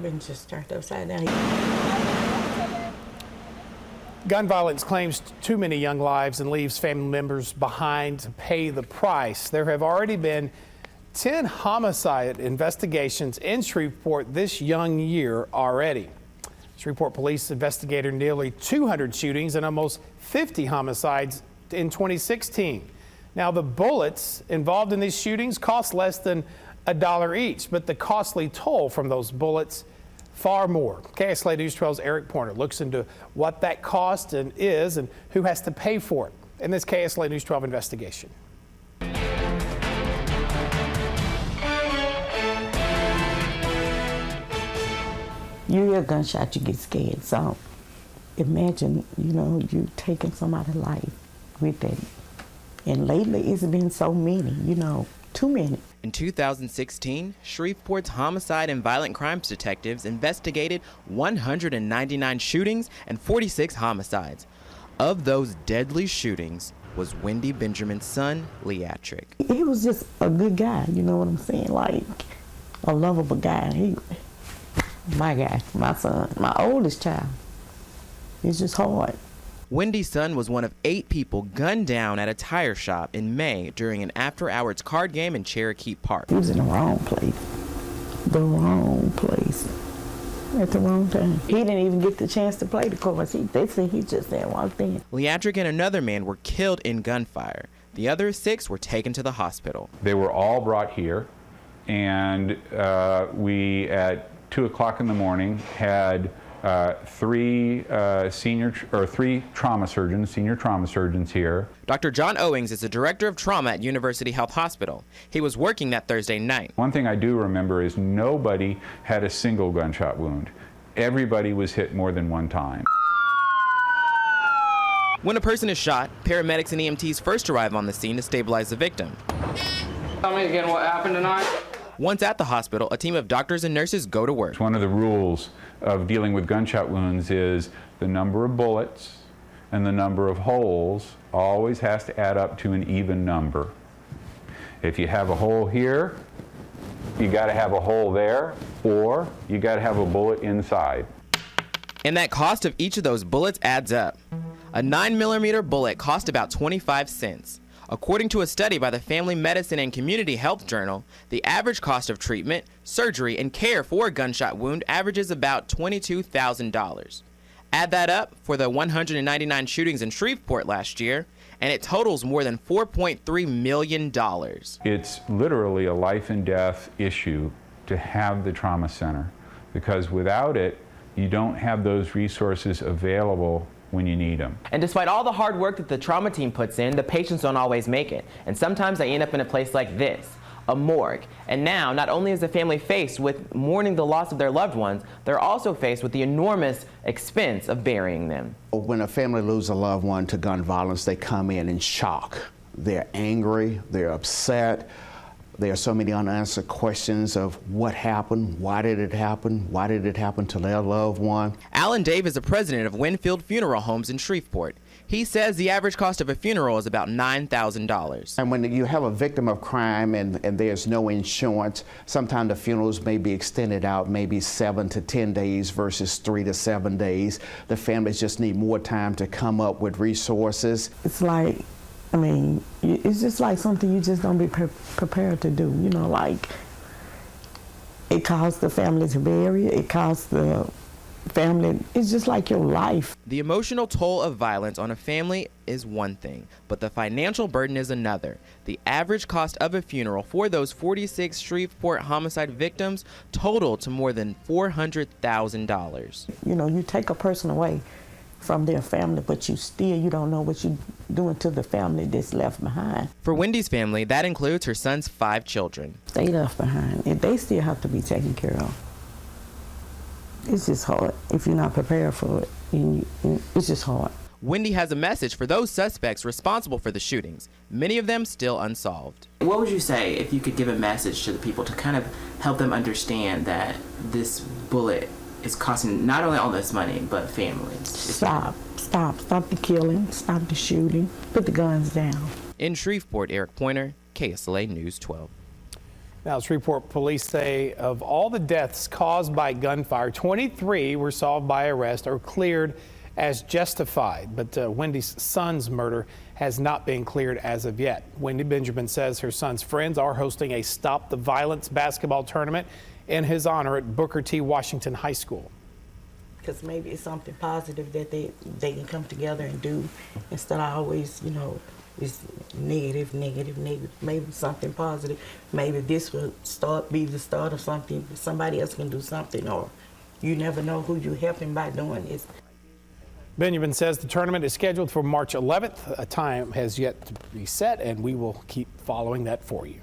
been just turned upside down. Gun violence claims too many young lives and leaves family members behind to pay the price. There have already been 10 homicide investigations in Shreveport this young year already. Shreveport police investigated nearly 200 shootings and almost 50 homicides in 2016. Now, the bullets involved in these shootings cost less than $1 each, but the costly toll from those bullets far more. KSLA News 12's Eric Pointer looks into what that cost is and who has to pay for it in this KSLA News 12 investigation. You hear a gunshot, you get scared. So imagine, you taking somebody's life with that. And lately it's been so many, too many. In 2016, Shreveport's homicide and violent crimes detectives investigated 199 shootings and 46 homicides. Of those deadly shootings was Wendy Benjamin's son, Leatrick. He was just a good guy, you know what I'm saying? Like a lovable guy. My guy, my son, my oldest child. It's just hard. Wendy's son was one of 8 people gunned down at a tire shop in May during an after-hours card game in Cherokee Park. He was in the wrong place. The wrong place. At the wrong time. He didn't even get the chance to play the cards. They said he just there walked in. Leatrick and another man were killed in gunfire. The other 6 were taken to the hospital. They were all brought here, and we, at 2 o'clock in the morning, had 3 trauma surgeons, senior trauma surgeons here. Dr. John Owings is the director of trauma at University Health Hospital. He was working that Thursday night. One thing I do remember is nobody had a single gunshot wound. Everybody was hit more than one time. When a person is shot, paramedics and EMTs first arrive on the scene to stabilize the victim. Tell me again what happened tonight. Once at the hospital, a team of doctors and nurses go to work. One of the rules of dealing with gunshot wounds is the number of bullets and the number of holes always has to add up to an even number. If you have a hole here, you got to have a hole there, or you got to have a bullet inside. And that cost of each of those bullets adds up. A 9mm bullet cost about 25 cents. According to a study by the Family Medicine and Community Health Journal, the average cost of treatment, surgery, and care for a gunshot wound averages about $22,000. Add that up for the 199 shootings in Shreveport last year, and it totals more than $4.3 million. It's literally a life and death issue to have the trauma center, because without it, you don't have those resources available when you need them. And despite all the hard work that the trauma team puts in, the patients don't always make it. And sometimes they end up in a place like this, a morgue. And now, not only is the family faced with mourning the loss of their loved ones, they're also faced with the enormous expense of burying them. When a family loses a loved one to gun violence, they come in shock. They're angry, they're upset. There are so many unanswered questions of what happened, why did it happen to their loved one. Alan Dave is the president of Winfield Funeral Homes in Shreveport. He says the average cost of a funeral is about $9,000. And when you have a victim of crime and there's no insurance, sometimes the funerals may be extended out maybe 7 to 10 days versus 3 to 7 days. The families just need more time to come up with resources. It's like, it's just like something you just don't be prepared to do. Like it costs the family to bury it, it costs the family, it's just like your life. The emotional toll of violence on a family is one thing, but the financial burden is another. The average cost of a funeral for those 46 Shreveport homicide victims totaled to more than $400,000. You take a person away from their family, but you don't know what you're doing to the family that's left behind. For Wendy's family, that includes her son's 5 children. They left behind, and they still have to be taken care of. It's just hard if you're not prepared for it. It's just hard. Wendy has a message for those suspects responsible for the shootings, many of them still unsolved. What would you say if you could give a message to the people to kind of help them understand that this bullet is costing not only all this money, but families? Stop the killing, stop the shooting, put the guns down. In Shreveport, Eric Pointer, KSLA News 12. Now, Shreveport police say of all the deaths caused by gunfire, 23 were solved by arrest or cleared as justified. But Wendy's son's murder has not been cleared as of yet. Wendy Benjamin says her son's friends are hosting a Stop the Violence basketball tournament in his honor at Booker T. Washington High School. Because maybe it's something positive that they can come together and do instead of always, it's negative. Maybe something positive. Maybe this will be the start of something. Somebody else can do something, or you never know who you're helping by doing this. Benjamin says the tournament is scheduled for March 11th. A time has yet to be set, and we will keep following that for you.